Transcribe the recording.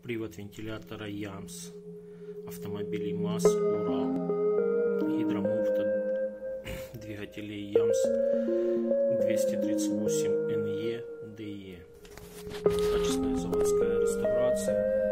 привод вентилятора Ямс, автомобилей МАЗ, Урал, гидромуфта двигателей Ямс 238 NE DE. Качественная заводская реставрация.